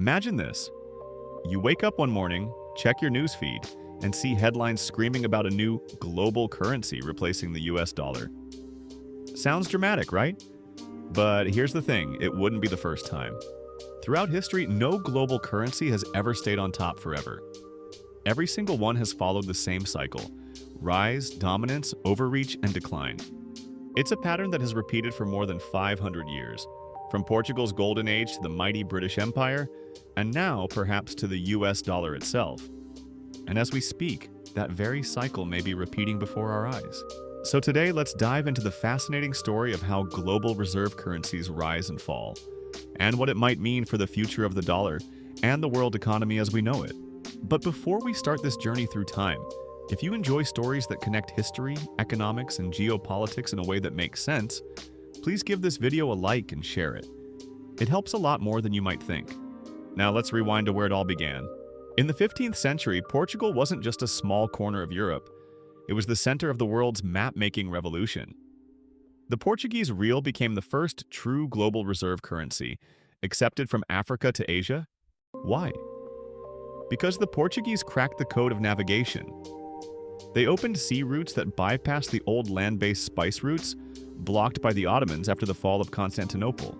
Imagine this. You wake up one morning, check your news feed, and see headlines screaming about a new global currency replacing the US dollar. Sounds dramatic, right? But here's the thing, it wouldn't be the first time. Throughout history, no global currency has ever stayed on top forever. Every single one has followed the same cycle: rise, dominance, overreach, and decline. It's a pattern that has repeated for more than 500 years, from Portugal's golden age to the mighty British Empire, and now perhaps to the US dollar itself. And as we speak, that very cycle may be repeating before our eyes. So today, let's dive into the fascinating story of how global reserve currencies rise and fall, and what it might mean for the future of the dollar and the world economy as we know it. But before we start this journey through time, if you enjoy stories that connect history, economics, and geopolitics in a way that makes sense, please give this video a like and share it. It helps a lot more than you might think. Now let's rewind to where it all began. In the 15th century, Portugal wasn't just a small corner of Europe. It was the center of the world's map-making revolution. The Portuguese real became the first true global reserve currency, accepted from Africa to Asia. Why? Because the Portuguese cracked the code of navigation. They opened sea routes that bypassed the old land-based spice routes, blocked by the Ottomans after the fall of Constantinople.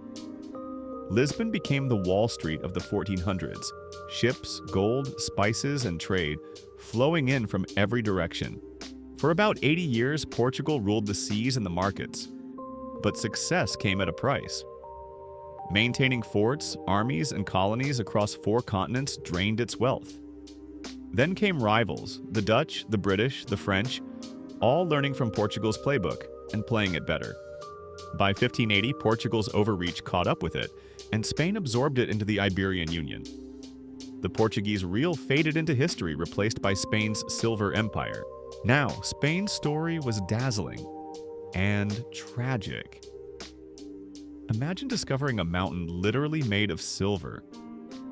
Lisbon became the Wall Street of the 1400s, ships, gold, spices, and trade flowing in from every direction. For about 80 years, Portugal ruled the seas and the markets. But success came at a price. Maintaining forts, armies, and colonies across 4 continents drained its wealth. Then came rivals, the Dutch, the British, the French, all learning from Portugal's playbook and playing it better. By 1580, Portugal's overreach caught up with it, and Spain absorbed it into the Iberian Union. The Portuguese real faded into history, replaced by Spain's silver empire. Now, Spain's story was dazzling and tragic. Imagine discovering a mountain literally made of silver.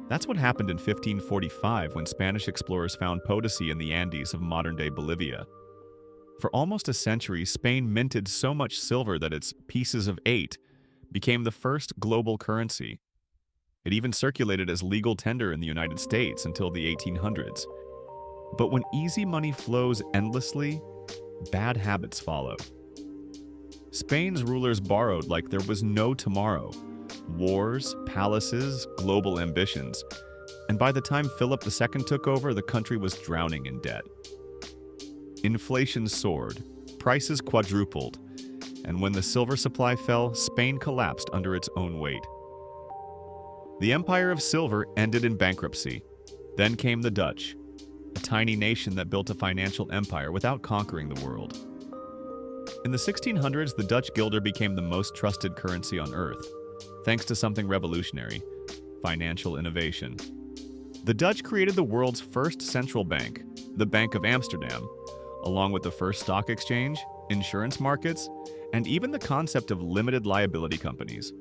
That's what happened in 1545 when Spanish explorers found Potosi in the Andes of modern-day Bolivia. For almost a century, Spain minted so much silver that its pieces of 8 became the first global currency. It even circulated as legal tender in the United States until the 1800s. But when easy money flows endlessly, bad habits follow. Spain's rulers borrowed like there was no tomorrow. Wars, palaces, global ambitions. And by the time Philip II took over, the country was drowning in debt. Inflation soared, prices quadrupled, and when the silver supply fell, Spain collapsed under its own weight. The Empire of Silver ended in bankruptcy. Then came the Dutch, a tiny nation that built a financial empire without conquering the world. In the 1600s, the Dutch guilder became the most trusted currency on Earth, thanks to something revolutionary: financial innovation. The Dutch created the world's first central bank, the Bank of Amsterdam, along with the first stock exchange, insurance markets, and even the concept of limited liability companies.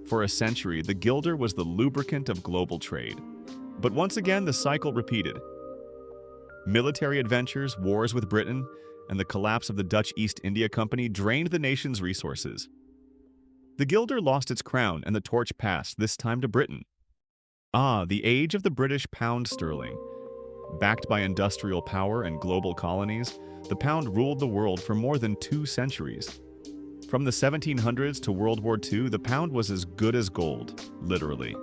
For a century, the guilder was the lubricant of global trade. But once again, the cycle repeated. Military adventures, wars with Britain, and the collapse of the Dutch East India Company drained the nation's resources. The guilder lost its crown and the torch passed, this time to Britain. The age of the British pound sterling. Backed by industrial power and global colonies, the pound ruled the world for more than 2 centuries. From the 1700s to World War II, the pound was as good as gold, literally.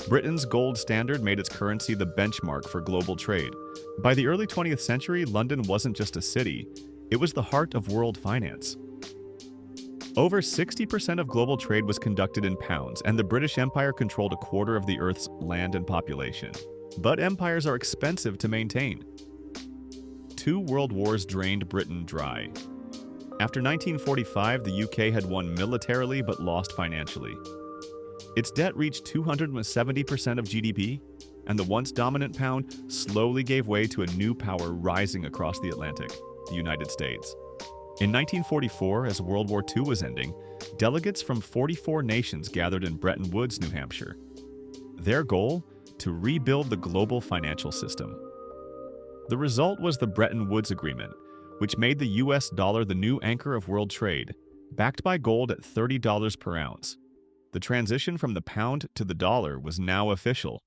Britain's gold standard made its currency the benchmark for global trade. By the early 20th century, London wasn't just a city, it was the heart of world finance. Over 60% of global trade was conducted in pounds, and the British Empire controlled a quarter of the Earth's land and population. But empires are expensive to maintain. 2 world wars drained Britain dry. After 1945, the UK had won militarily but lost financially. Its debt reached 270% of GDP, and the once dominant pound slowly gave way to a new power rising across the Atlantic, the United States. In 1944, as World War II was ending, delegates from 44 nations gathered in Bretton Woods, New Hampshire. Their goal? To rebuild the global financial system. The result was the Bretton Woods Agreement, which made the US dollar the new anchor of world trade, backed by gold at $30 per ounce. The transition from the pound to the dollar was now official,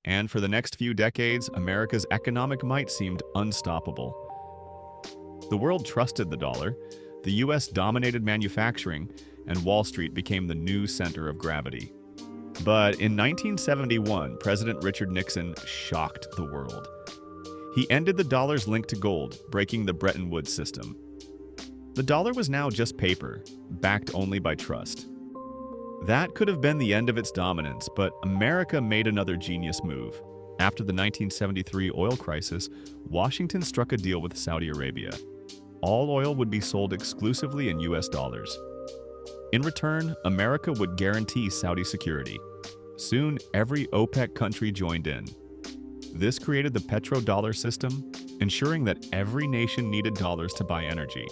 And for the next few decades, America's economic might seemed unstoppable. The world trusted the dollar, the US dominated manufacturing, and Wall Street became the new center of gravity. But in 1971, President Richard Nixon shocked the world. He ended the dollar's link to gold, breaking the Bretton Woods system. The dollar was now just paper, backed only by trust. That could have been the end of its dominance, but America made another genius move. After the 1973 oil crisis, Washington struck a deal with Saudi Arabia. All oil would be sold exclusively in US dollars. In return, America would guarantee Saudi security. Soon, every OPEC country joined in. This created the petrodollar system, ensuring that every nation needed dollars to buy energy.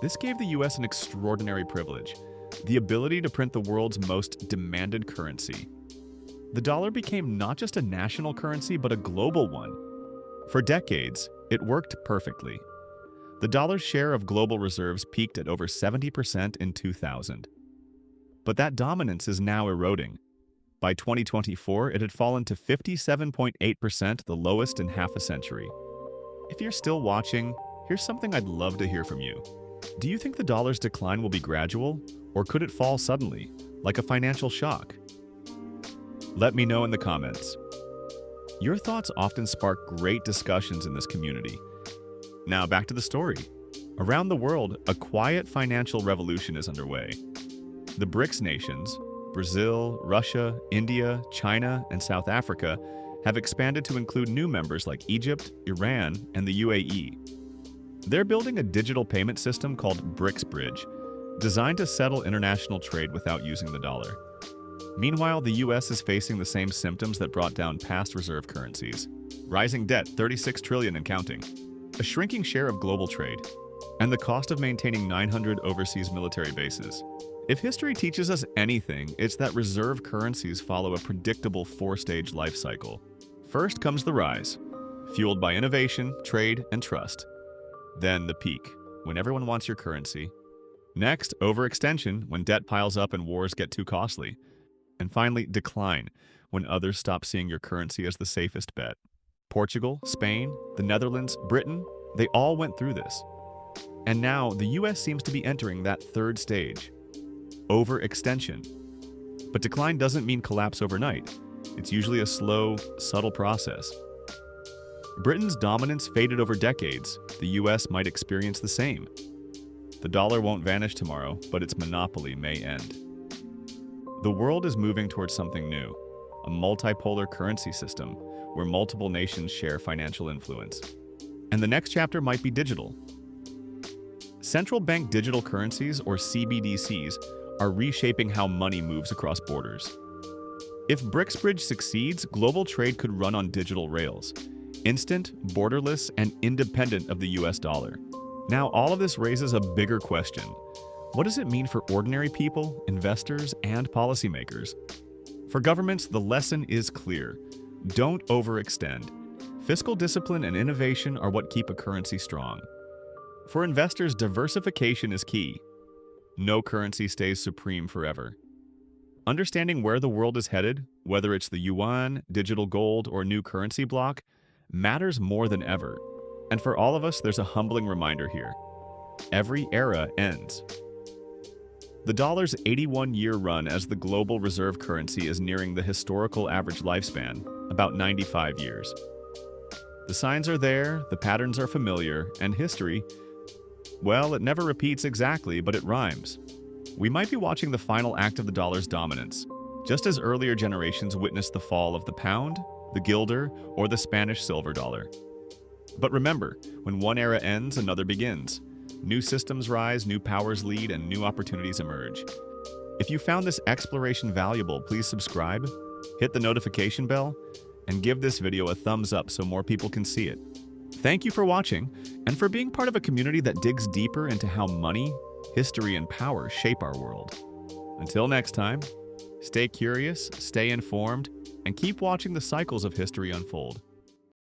This gave the US an extraordinary privilege, the ability to print the world's most demanded currency. The dollar became not just a national currency, but a global one. For decades, it worked perfectly. The dollar's share of global reserves peaked at over 70% in 2000. But that dominance is now eroding. By 2024, it had fallen to 57.8%, the lowest in half a century. If you're still watching, here's something I'd love to hear from you. Do you think the dollar's decline will be gradual, or could it fall suddenly, like a financial shock? Let me know in the comments. Your thoughts often spark great discussions in this community. Now back to the story. Around the world, a quiet financial revolution is underway. The BRICS nations, Brazil, Russia, India, China, and South Africa, have expanded to include new members like Egypt, Iran, and the UAE. They're building a digital payment system called BRICS Bridge, designed to settle international trade without using the dollar. Meanwhile, the US is facing the same symptoms that brought down past reserve currencies: rising debt, 36 trillion and counting, a shrinking share of global trade, and the cost of maintaining 900 overseas military bases. If history teaches us anything, it's that reserve currencies follow a predictable four-stage life cycle. First comes the rise, fueled by innovation, trade, and trust. Then the peak, when everyone wants your currency. Next, overextension, when debt piles up and wars get too costly. And finally, decline, when others stop seeing your currency as the safest bet. Portugal, Spain, the Netherlands, Britain, they all went through this. And now, the US seems to be entering that third stage, overextension. But decline doesn't mean collapse overnight. It's usually a slow, subtle process. Britain's dominance faded over decades. The US might experience the same. The dollar won't vanish tomorrow, but its monopoly may end. The world is moving towards something new, a multipolar currency system where multiple nations share financial influence. And the next chapter might be digital. Central bank digital currencies, or CBDCs, are reshaping how money moves across borders. If BRICS Bridge succeeds, global trade could run on digital rails, instant, borderless, and independent of the US dollar. Now, all of this raises a bigger question. What does it mean for ordinary people, investors, and policymakers? For governments, the lesson is clear. Don't overextend. Fiscal discipline and innovation are what keep a currency strong. For investors, diversification is key. No currency stays supreme forever. Understanding where the world is headed, whether it's the yuan, digital gold, or new currency block, matters more than ever. And for all of us, there's a humbling reminder here. Every era ends. The dollar's 81-year run as the global reserve currency is nearing the historical average lifespan, about 95 years. The signs are there, the patterns are familiar, and history, well, it never repeats exactly, but it rhymes. We might be watching the final act of the dollar's dominance, just as earlier generations witnessed the fall of the pound, the guilder, or the Spanish silver dollar. But remember, when one era ends, another begins. New systems rise, new powers lead, and new opportunities emerge. If you found this exploration valuable, please subscribe, hit the notification bell, and give this video a thumbs up so more people can see it. Thank you for watching, and for being part of a community that digs deeper into how money, history, and power shape our world. Until next time, stay curious, stay informed, and keep watching the cycles of history unfold.